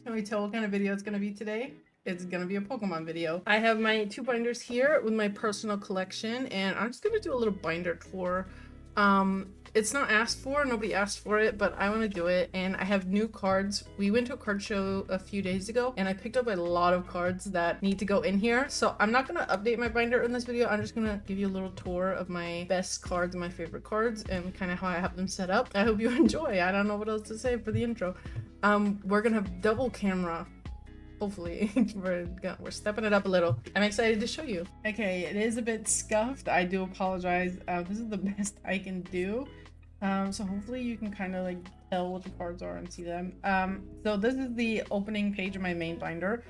Can we tell what kind of video it's gonna be today? It's gonna be a Pokemon video. I have my two binders here with my personal collection, and I'm just gonna do a little binder tour. It's not asked for, nobody asked for it, but I want to do it, and I have new cards. We went to a card show a few days ago, and I picked up a lot of cards that need to go in here, so I'm not gonna update my binder in this video. I'm just gonna give you a little tour of my best cards and my favorite cards, and kind of how I have them set up. I hope you enjoy. I don't know what else to say for the intro. We're gonna have double camera. Hopefully. we're stepping it up a little. I'm excited to show you. Okay, it is a bit scuffed. I do apologize. This is the best I can do. So hopefully you can kind of like tell what the cards are and see them. So this is the opening page of my main binder.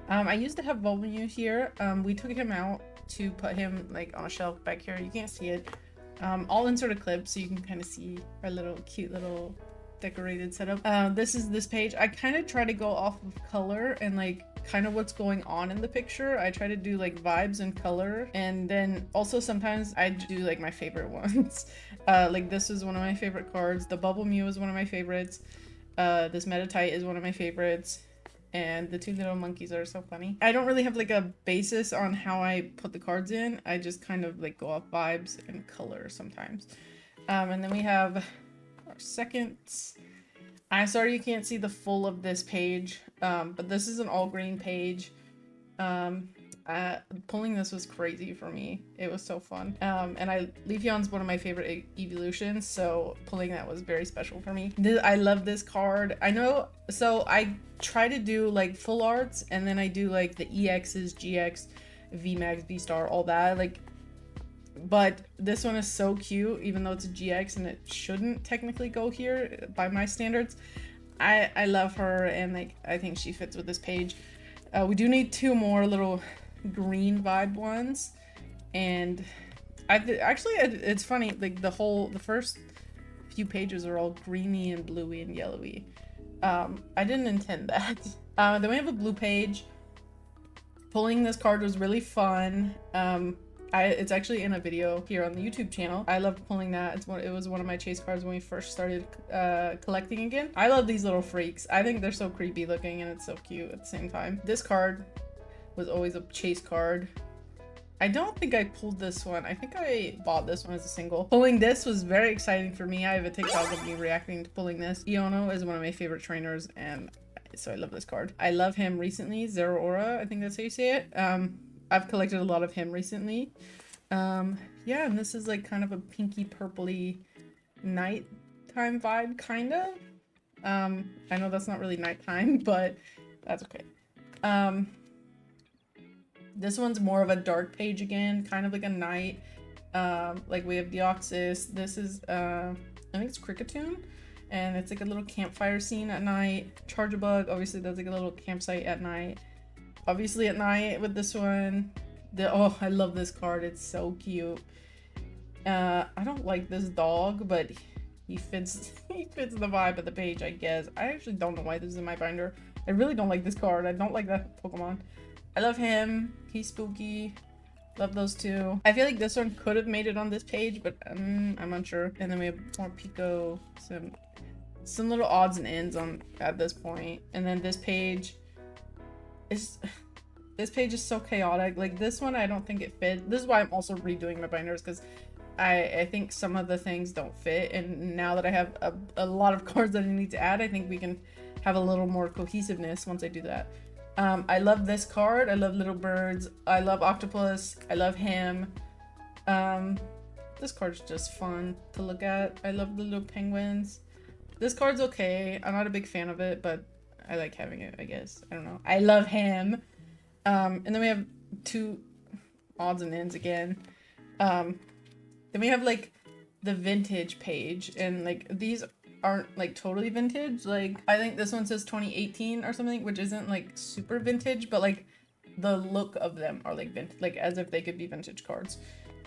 I used to have Volumune here. We took him out to put him like on a shelf back here. You can't see it. I'll insert a clip so you can kind of see our little cute little decorated setup. This is this page. I kind of try to go off of color and like kind of what's going on in the picture. I try to do like vibes and color, and then also sometimes I do like my favorite ones. Like this is one of my favorite cards. The Bubble Mew is one of my favorites. This Metatite is one of my favorites, and the two little monkeys are so funny. I don't really have like a basis on how I put the cards in. I just kind of like go off vibes and color sometimes. And then we have our seconds. I'm sorry you can't see the full of this page, but this is an all green page. Pulling this was crazy for me. It was so fun. And Leafeon's one of my favorite evolutions, so pulling that was very special for me. I love this card. I know, so I try to do like full arts, and then I do like the EXs, GX, VMAX, V-Star, all that. Like, but this one is so cute, even though it's a GX and it shouldn't technically go here by my standards. I love her, and like I think she fits with this page. We do need two more little green vibe ones, and it's funny, like the first few pages are all greeny and bluey and yellowy. I didn't intend that. Then we have a blue page. Pulling this card was really fun. It's actually in a video here on the YouTube channel. I loved pulling that. It was one of my chase cards when we first started collecting again. I love these little freaks. I think they're so creepy looking, and it's so cute at the same time. This card was always a chase card. I don't think I pulled this one. I think I bought this one as a single. Pulling this was very exciting for me. I have a TikTok of me reacting to pulling this. Iono is one of my favorite trainers, and so I love this card. I love him recently. Zero Aura, I think that's how you say it. I've collected a lot of him recently. Yeah, and this is like kind of a pinky purpley nighttime vibe, kind of. I know that's not really nighttime, but that's okay. This one's more of a dark page again, kind of like a night. Like we have Deoxys. This is, I think it's Cricketune, and it's like a little campfire scene at night. Chargebug, obviously that's like a little campsite at night. Obviously at night with this one. Oh, I love this card. It's so cute. I don't like this dog, but he fits the vibe of the page, I guess. I actually don't know why this is in my binder. I really don't like this card. I don't like that Pokemon. I love him. He's spooky. Love those two. I feel like this one could have made it on this page, but I'm unsure. And then we have more Pico, some little odds and ends at this point. And then this page is so chaotic. Like this one, I don't think it fit. This is why I'm also redoing my binders, because I think some of the things don't fit, and now that I have a lot of cards that I need to add, I think we can have a little more cohesiveness once I do that. I love this card. I love Little Birds. I love Octopus. I love him. This card's just fun to look at. I love the little penguins. This card's okay. I'm not a big fan of it, but I like having it, I guess. I don't know. I love him. And then we have two odds and ends again. Then we have like the vintage page, and like these aren't like totally vintage. Like I think this one says 2018 or something, which isn't like super vintage, but like the look of them are like vintage, like as if they could be vintage cards.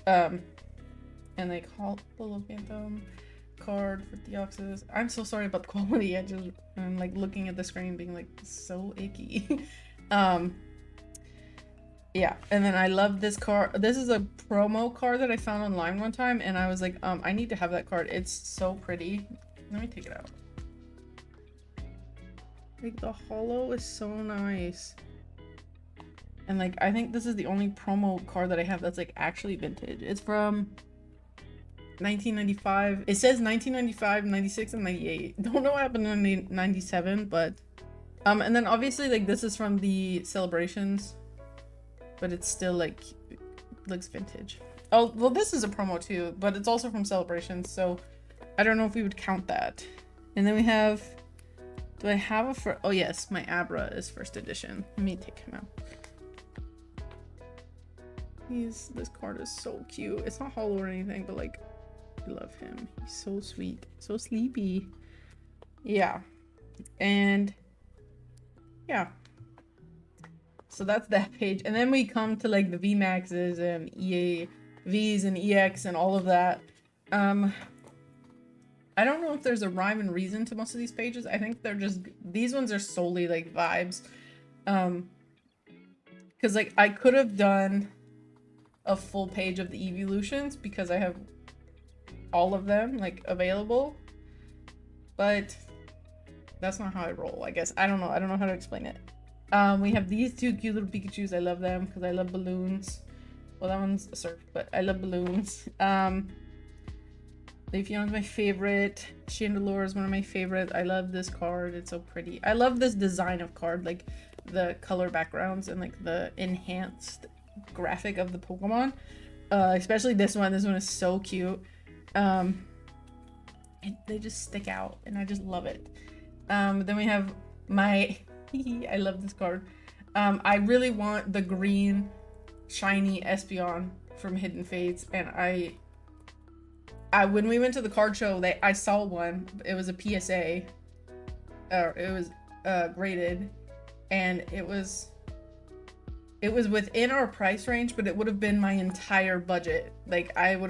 And like Holophantom card for Deoxys. I'm so sorry about the quality. I'm like looking at the screen being like so icky. Yeah, and then I love this card. This is a promo card that I found online one time, and I was like, I need to have that card. It's so pretty. Let me take it out. Like the holo is so nice. And like, I think this is the only promo card that I have that's like actually vintage. It's from 1995. It says 1995, 96, and 98. Don't know what happened in 97, but and then obviously like this is from the celebrations, but it's still like looks vintage. Oh, well, this is a promo too, but it's also from celebrations, so I don't know if we would count that. And then we have, do I have a oh yes, my Abra is first edition. Let me take him out. This card is so cute. It's not hollow or anything, but like, I love him. He's so sweet, so sleepy. Yeah, and yeah. So that's that page, and then we come to like the VMAXs and EAVs and EX and all of that. I don't know if there's a rhyme and reason to most of these pages. I think they're just, these ones are solely like vibes. Because like I could have done a full page of the evolutions because I have all of them like available, but that's not how I roll, I guess. I don't know how to explain it. We have these two cute little Pikachus. I love them because I love balloons. Well, that one's a surf, but I love balloons. Leafeon's my favorite. Chandelure is one of my favorites. I love this card. It's so pretty. I love this design of card, like the color backgrounds and like the enhanced graphic of the Pokemon. Especially this one. This one is so cute. They just stick out and I just love it. Then we have my I love this card. I really want the green shiny Espeon from Hidden Fates, and I when we went to the card show, I saw one. It was a PSA, or it was graded, and it was within our price range, but it would have been my entire budget. Like that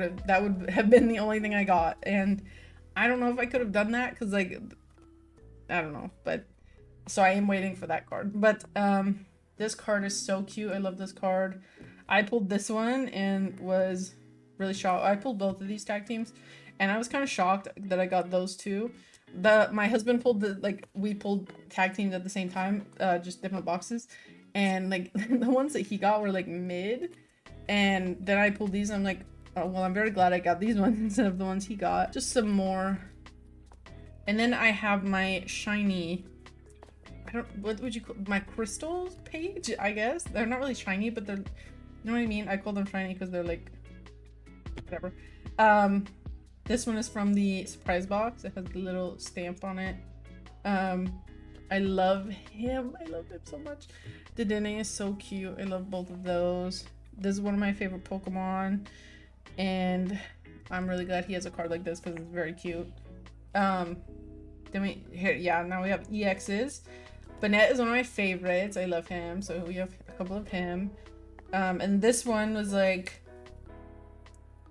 would have been the only thing I got, and I don't know if I could have done that because like I don't know, but so I am waiting for that card. But this card is so cute. I love this card. I pulled this one and was really shocked. I pulled both of these tag teams, and I was kind of shocked that I got those two. My husband pulled we pulled tag teams at the same time, just different boxes, and like the ones that he got were like mid, and then I pulled these. And I'm like, oh well, I'm very glad I got these ones instead of the ones he got. Just some more, and then I have my shiny. What would you call my crystals page? I guess they're not really shiny, but they're, you know what I mean. I call them shiny because they're like. Whatever. This one is from the surprise box. It has the little stamp on it. I love him. I love him so much. Dedenne is so cute. I love both of those. This is one of my favorite Pokemon, and I'm really glad he has a card like this because it's very cute. Now we have EXs. Banette is one of my favorites. I love him, so we have a couple of him. And this one was like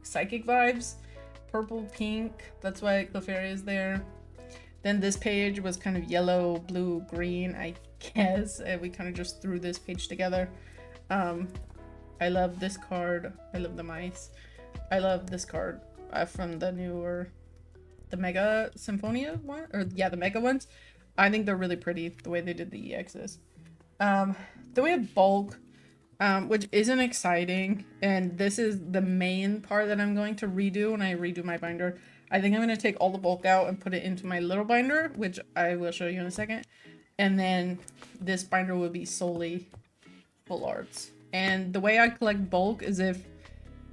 psychic vibes, purple, pink. That's why Clefairy is there. Then this page was kind of yellow, blue, green, I guess. We kind of just threw this page together. I love this card. I love the mice. I love this card from the Mega Symphonia one, the Mega ones. I think they're really pretty the way they did the EXs. Then we have bulk. Which isn't exciting, and this is the main part that I'm going to redo when I redo my binder. I think I'm going to take all the bulk out and put it into my little binder, which I will show you in a second, and then this binder will be solely full arts. And the way I collect bulk is if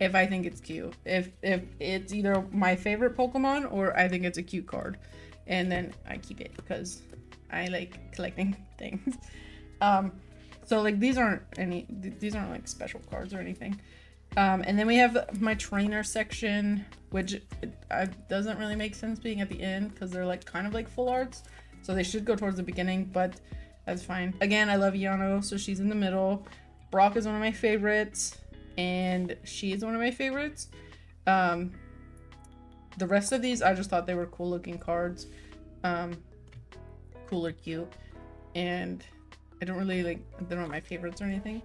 I think it's cute, if it's either my favorite Pokemon or I think it's a cute card, and then I keep it because I like collecting things. So like these aren't like special cards or anything. And then we have my trainer section, which doesn't really make sense being at the end because they're like kind of like full arts. So they should go towards the beginning, but that's fine. Again, I love Yano, so she's in the middle. Brock is one of my favorites, and she is one of my favorites. The rest of these, I just thought they were cool looking cards. Cool or cute. And I don't really they're not my favorites or anything.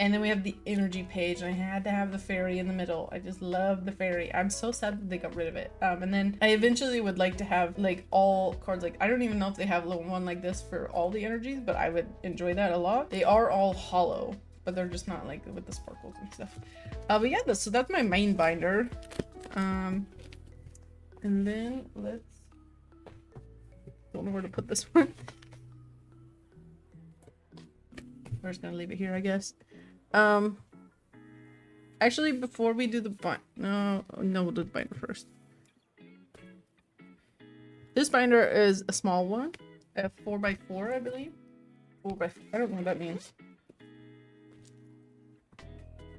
And then we have the energy page, and I had to have the fairy in the middle. I just love the fairy. I'm so sad that they got rid of it. And then I eventually would like to have like all cards, like I don't even know if they have one like this for all the energies, but I would enjoy that a lot. They are all hollow, but they're just not like with the sparkles and stuff. But yeah, so that's my main binder. And then don't know where to put this one. We're just gonna leave it here, I guess. Actually, before we do the no, we'll do the binder first. This binder is a small one, a 4x4, I believe. 4x4. I don't know what that means.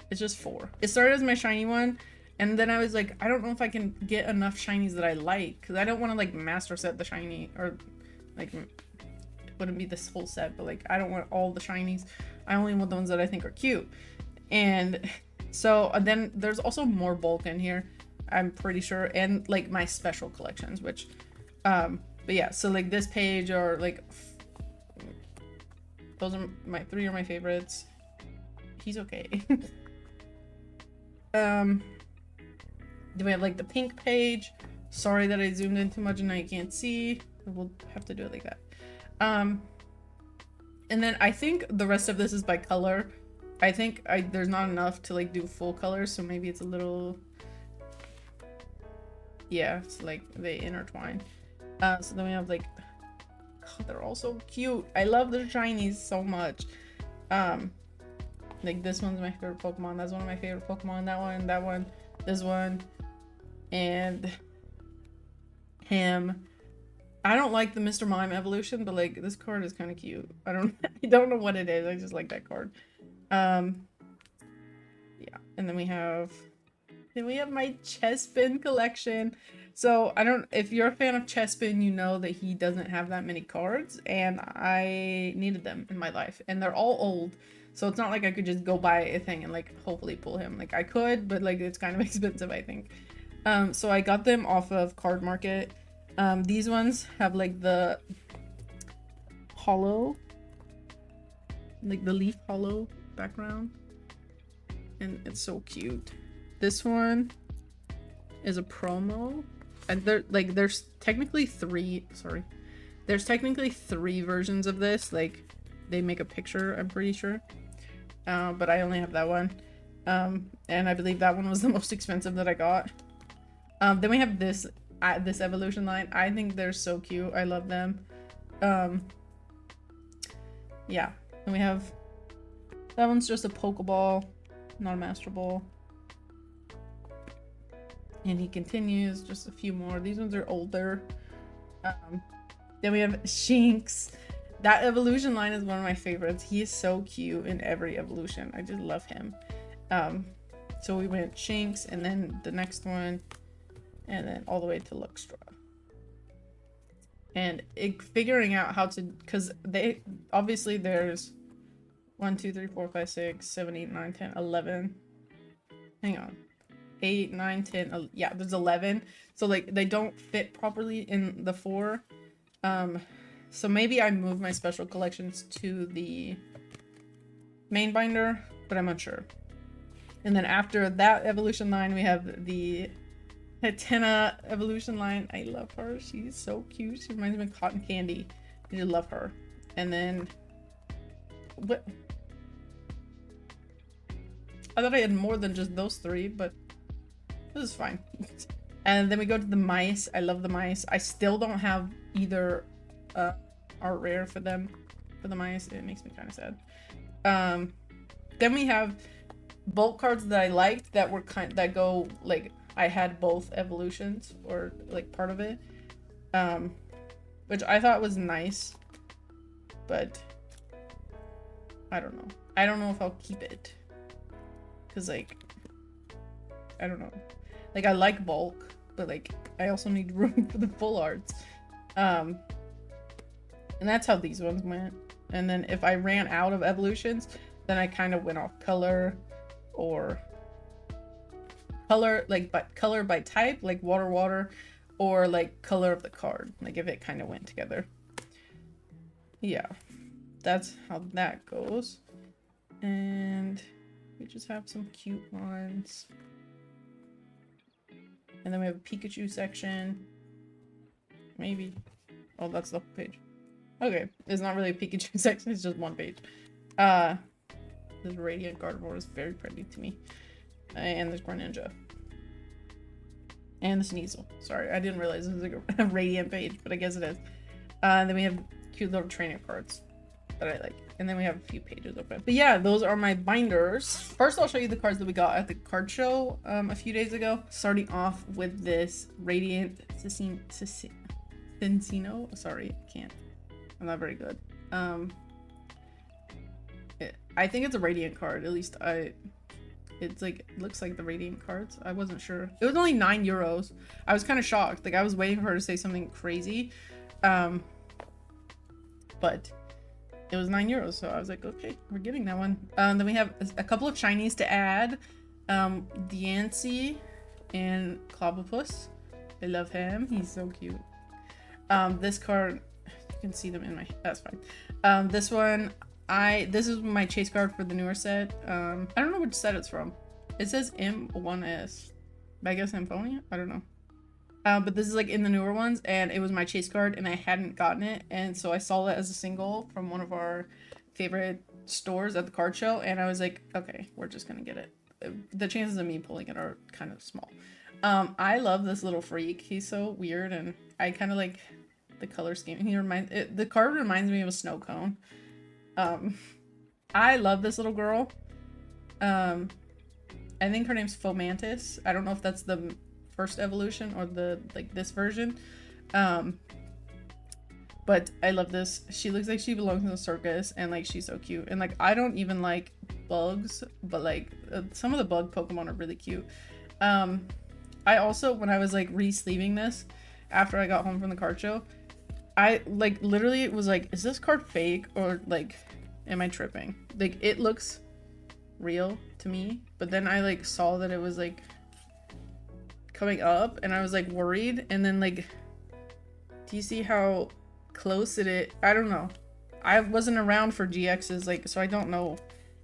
It's just 4. It started as my shiny one, and then I was like, I don't know if I can get enough shinies that I like, because I don't want to like master set the shiny, or like it wouldn't be this whole set, but like I don't want all the shinies. I only want the ones that I think are cute. And so then there's also more bulk in here, I'm pretty sure, and like my special collections, which but yeah, so like this page are like those are my 3 are my favorites. He's okay. Then we have like the pink page. Sorry that I zoomed in too much and now you can't see. We'll have to do it like that. And then I think the rest of this is by color. I think there's not enough to like do full colors, so maybe it's a little, yeah, it's like they intertwine. So then we have like, oh, they're all so cute. I love the shinies so much. Like this one's my favorite Pokemon. That's one of my favorite Pokemon. That one, this one, and him. I don't like the Mr. Mime evolution, but like this card is kind of cute. I don't know what it is. I just like that card. Yeah, and then we have my Chespin collection. So if you're a fan of Chespin, you know that he doesn't have that many cards, and I needed them in my life, and they're all old. So it's not like I could just go buy a thing and like hopefully pull him. Like I could, but like it's kind of expensive, I think. So I got them off of Card Market. These ones have like the hollow, like the leaf hollow background, and it's so cute. This one is a promo, and there's technically 3 versions of this. Like they make a picture, I'm pretty sure, but I only have that one, and I believe that one was the most expensive that I got. Then we have this evolution line. I think they're so cute. I love them. Yeah, and we have that one's just a Pokeball, not a Master Ball. And he continues, just a few more. These ones are older. Then we have Shinx. That evolution line is one of my favorites. He is so cute in every evolution. I just love him. So we went Shinx, and then the next one, and then all the way to Luxtra. And figuring out how to, because they obviously there's 1 2 3 4 5 6 7 8 9 10 11. Hang on. 8 9 10, yeah, there's 11. So like they don't fit properly in the 4. So maybe I move my special collections to the main binder, but I'm unsure. And then after that evolution line, we have the Hatena evolution line. I love her. She's so cute. She reminds me of Cotton Candy. I just love her. And then what? I thought I had more than just those 3, but this is fine. And then we go to the mice. I love the mice. I still don't have either art rare for them, for the mice. It makes me kind of sad. Then we have bulk cards that I liked that were that go like I had both evolutions or like part of it, which I thought was nice, but I don't know. I don't know if I'll keep it, because like I don't know. Like I like bulk, but like I also need room for the full arts. And that's how these ones went. And then if I ran out of evolutions, then I kind of went off color, or color by type, like water, or like color of the card, like if it kind of went together. Yeah, that's how that goes. And we just have some cute ones. And then we have a Pikachu section. Maybe. Oh, that's the whole page. Okay, it's not really a Pikachu section, it's just one page. This Radiant Gardevoir is very pretty to me. And there's Greninja. And the Sneasel. Sorry, I didn't realize this was like a Radiant page, but I guess it is. And then we have cute little trainer cards that I like. And then we have a few pages open. But yeah, those are my binders. First, I'll show you the cards that we got at the card show a few days ago. Starting off with this Radiant Cincino. Sorry, I can't. I'm not very good. I think it's a Radiant card. At least it's like, it looks like the Radiant cards. I wasn't sure. It was only €9. I was kind of shocked. Like, I was waiting for her to say something crazy. But it was €9, so I was like, okay, we're getting that one. Then we have a couple of shinies to add. Diancie and Clobbopus. I love him. He's so cute. This card, you can see them in my, that's fine. This one, this is my chase card for the newer set. I don't know which set it's from. It says M1S. But I guess Symphonia? I don't know. But this is like in the newer ones, and it was my chase card, and I hadn't gotten it, and so I saw it as a single from one of our favorite stores at the card show, and I was like, okay, we're just gonna get it. The chances of me pulling it are kind of small. I love this little freak. He's so weird, and I kind of like the color scheme. The card reminds me of a snow cone. I love this little girl. I think her name's Fomantis. I don't know if that's the first evolution or the this version, but I love this. She looks like she belongs in a circus, and like she's so cute. And like I don't even like bugs, but like some of the bug Pokemon are really cute. I also, when I was like re-sleeving this after I got home from the card show, I like literally was like, is this card fake or like am I tripping? Like it looks real to me, but then I like saw that it was like coming up, and I was like worried, and then like, do you see how close it is? I don't know. I wasn't around for GXs, like, so I don't know,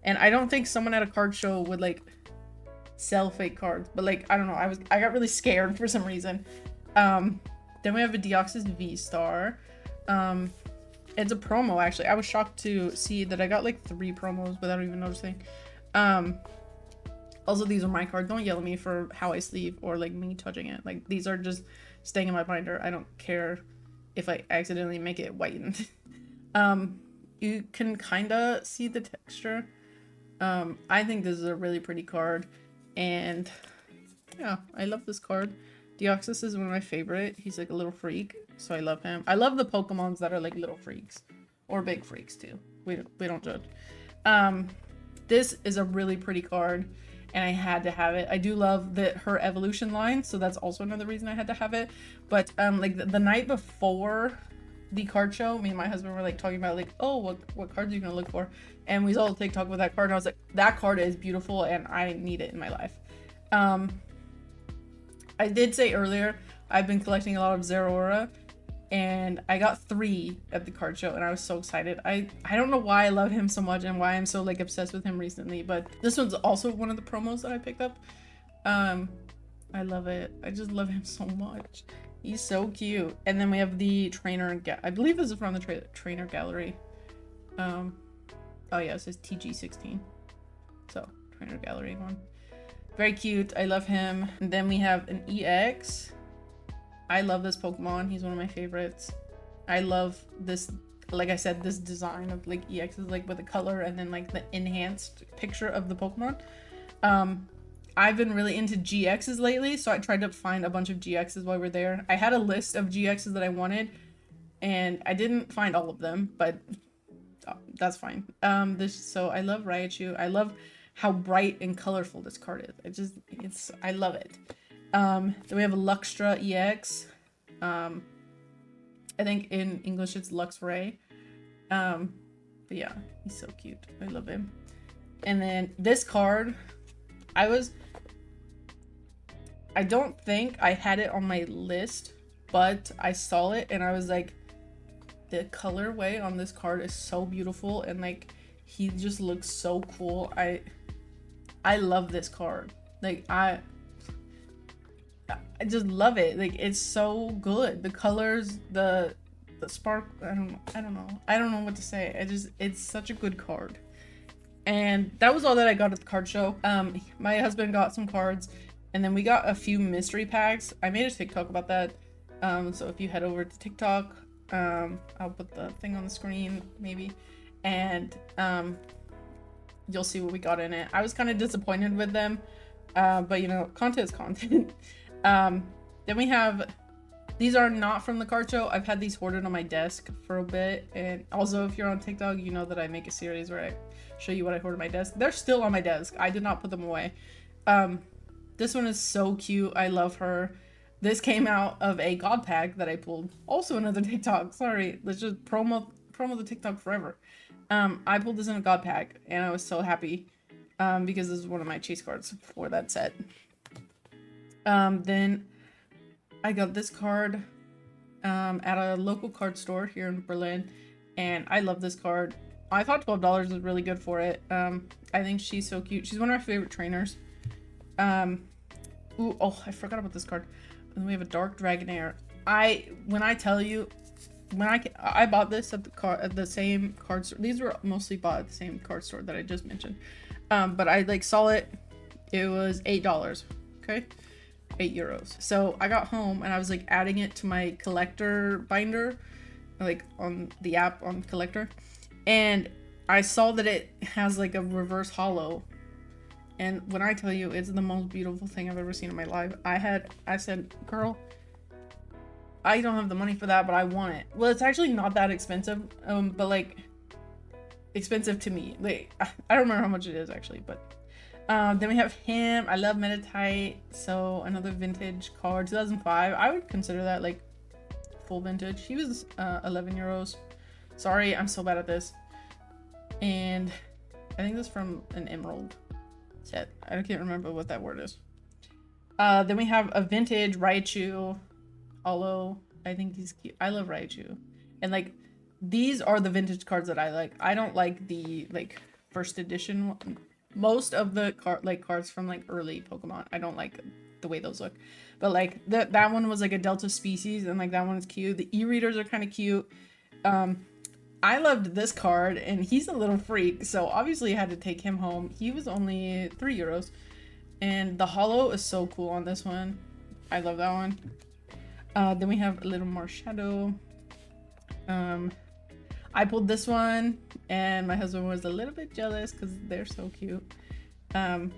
and I don't think someone at a card show would like sell fake cards, but like I don't know. I got really scared for some reason. Then we have a Deoxys V-Star. It's a promo actually. I was shocked to see that I got like 3 promos without even noticing. Also, these are my cards. Don't yell at me for how I sleeve or like me touching it. Like these are just staying in my binder. I don't care if I accidentally make it whitened. You can kind of see the texture. I think this is a really pretty card, and yeah, I love this card. Deoxys is one of my favorite. He's like a little freak, so I love him. I love the Pokemons that are like little freaks or big freaks too. We don't judge. This is a really pretty card, and I had to have it. I do love her evolution line, so that's also another reason I had to have it. But like the night before the card show, me and my husband were like talking about like, oh, what cards are you gonna look for? And we saw a TikTok with that card, and I was like, that card is beautiful, and I need it in my life. I did say earlier I've been collecting a lot of Zeraora, and I got 3 at the card show, and I was so excited. I don't know why I love him so much and why I'm so like obsessed with him recently, but this one's also one of the promos that I picked up. I love it. I just love him so much. He's so cute. And then we have the trainer. I believe this is from the trainer gallery. Oh yeah, it says TG16. So trainer gallery one. Very cute. I love him. And then we have an EX. I love this Pokemon. He's one of my favorites. I love this, like I said, this design of like EXs, like with the color and then like the enhanced picture of the Pokemon. I've been really into GXs lately, so I tried to find a bunch of GXs while we were there. I had a list of GXs that I wanted, and I didn't find all of them, but that's fine. So I love Raichu. I love how bright and colorful this card is. I love it. Then we have a Luxtra EX. I think in English it's Luxray. But yeah, he's so cute. I love him. And then this card, I don't think I had it on my list, but I saw it and I was like, the colorway on this card is so beautiful, and like He just looks so cool. I love this card. Like I just love it. Like it's so good. The colors, the spark. I don't know. I don't know what to say. It's such a good card. And that was all that I got at the card show. My husband got some cards, and then we got a few mystery packs. I made a TikTok about that. So if you head over to TikTok, I'll put the thing on the screen maybe, and you'll see what we got in it. I was kind of disappointed with them, but you know, content is content. Then we have, these are not from the card show. I've had these hoarded on my desk for a bit, and also if you're on TikTok, you know that I make a series where I show you what I hoard on my desk. They're still on my desk. I did not put them away. This one is so cute. I love her. This came out of a God pack that I pulled. Also another TikTok. Sorry, let's just promo the TikTok forever. I pulled this in a God pack, and I was so happy because this is one of my chase cards for that set. Then I got this card at a local card store here in Berlin, and I love this card. I thought $12 was really good for it. I think she's so cute. She's one of my favorite trainers. Ooh, oh, I forgot about this card. And we have a Dark Dragonair. When I tell you, I bought this at the same card store. These were mostly bought at the same card store that I just mentioned. But I like saw it. It was $8. Okay, €8. So I got home and I was like adding it to my collector binder, like on the app on collector, and I saw that it has like a reverse hollow. And when I tell you, it's the most beautiful thing I've ever seen in my life. I said, girl, I don't have the money for that, but I want it. Well, it's actually not that expensive, but like expensive to me. Like I don't remember how much it is actually, but then we have him. I love Metatite, so another vintage card, 2005. I would consider that like full vintage. He was €11. Sorry, I'm so bad at this. And I think this is from an emerald set. I can't remember what that word is. Then we have a vintage Raichu Holo. I think he's cute. I love Raichu. And like these are the vintage cards that I like. I don't like the like first edition one. Most of the cards from like early Pokemon, I don't like the way those look. But like that one was like a Delta species, and like that one is cute. The e-readers are kind of cute. I loved this card, and he's a little freak, so obviously I had to take him home. He was only €3. And the holo is so cool on this one. I love that one. Then we have a little Marshadow. I pulled this one, and my husband was a little bit jealous because they're so cute. And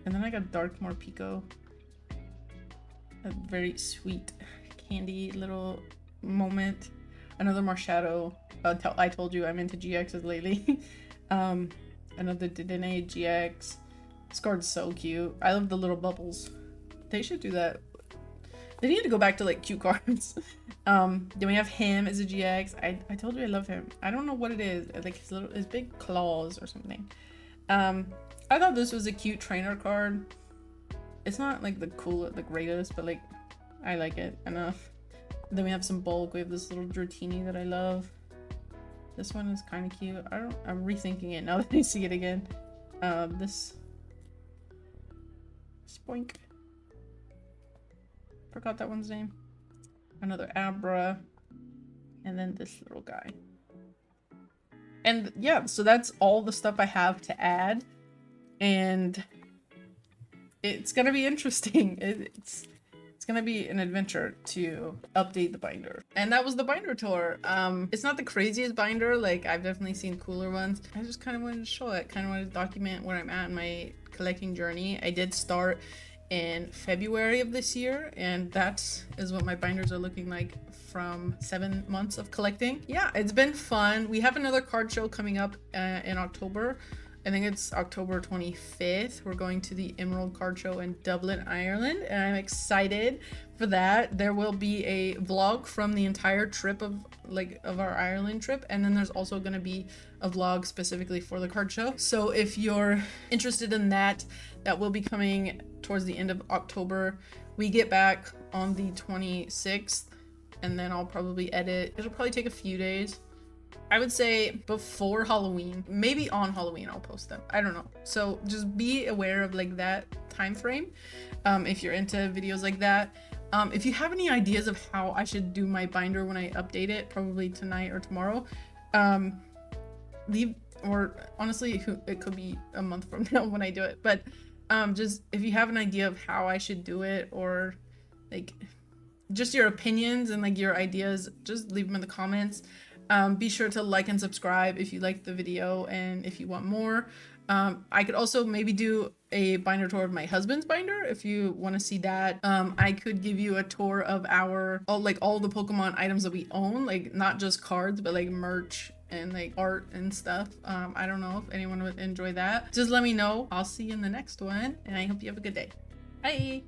then I got Dark Morpeko. A very sweet candy little moment. Another Marshadow. I told you I'm into GXs lately. Another Dedenne GX. This card's so cute. I love the little bubbles. They should do that. They need to go back to like cute cards. Then we have him as a GX. I told you I love him. I don't know what it is. Like his big claws or something. I thought this was a cute trainer card. It's not like the greatest, but like I like it enough. Then we have some bulk. We have this little Dratini that I love. This one is kind of cute. I'm rethinking it now that I see it again. This Spoink. Forgot that one's name. Another Abra. And then this little guy. And yeah, so that's all the stuff I have to add. And it's gonna be interesting. It's gonna be an adventure to update the binder. And that was the binder tour. It's not the craziest binder, like I've definitely seen cooler ones. I just kind of wanted to show it, kind of wanted to document where I'm at in my collecting journey. I did start in February of this year, and that is what my binders are looking like from 7 months of collecting. Yeah, it's been fun. We have another card show coming up in October. I think it's October 25th. We're going to the Emerald Card Show in Dublin, Ireland, and I'm excited for that. There will be a vlog from the entire trip of our Ireland trip, and then there's also going to be a vlog specifically for the card show. So if you're interested in that, that will be coming towards the end of October. We get back on the 26th, and then I'll probably edit. It'll probably take a few days I would say before Halloween, maybe on Halloween I'll post them. I don't know. So just be aware of like that time frame if you're into videos like that. If you have any ideas of how I should do my binder when I update it, probably tonight or tomorrow, leave, or honestly it could be a month from now when I do it, but just if you have an idea of how I should do it, or like just your opinions and like your ideas, just leave them in the comments. Be sure to like and subscribe if you liked the video and if you want more. I could also maybe do a binder tour of my husband's binder if you want to see that. I could give you a tour of our all the Pokemon items that we own, like not just cards but like merch and like art and stuff. I don't know if anyone would enjoy that. Just let me know. I'll see you in the next one, and I hope you have a good day. Bye.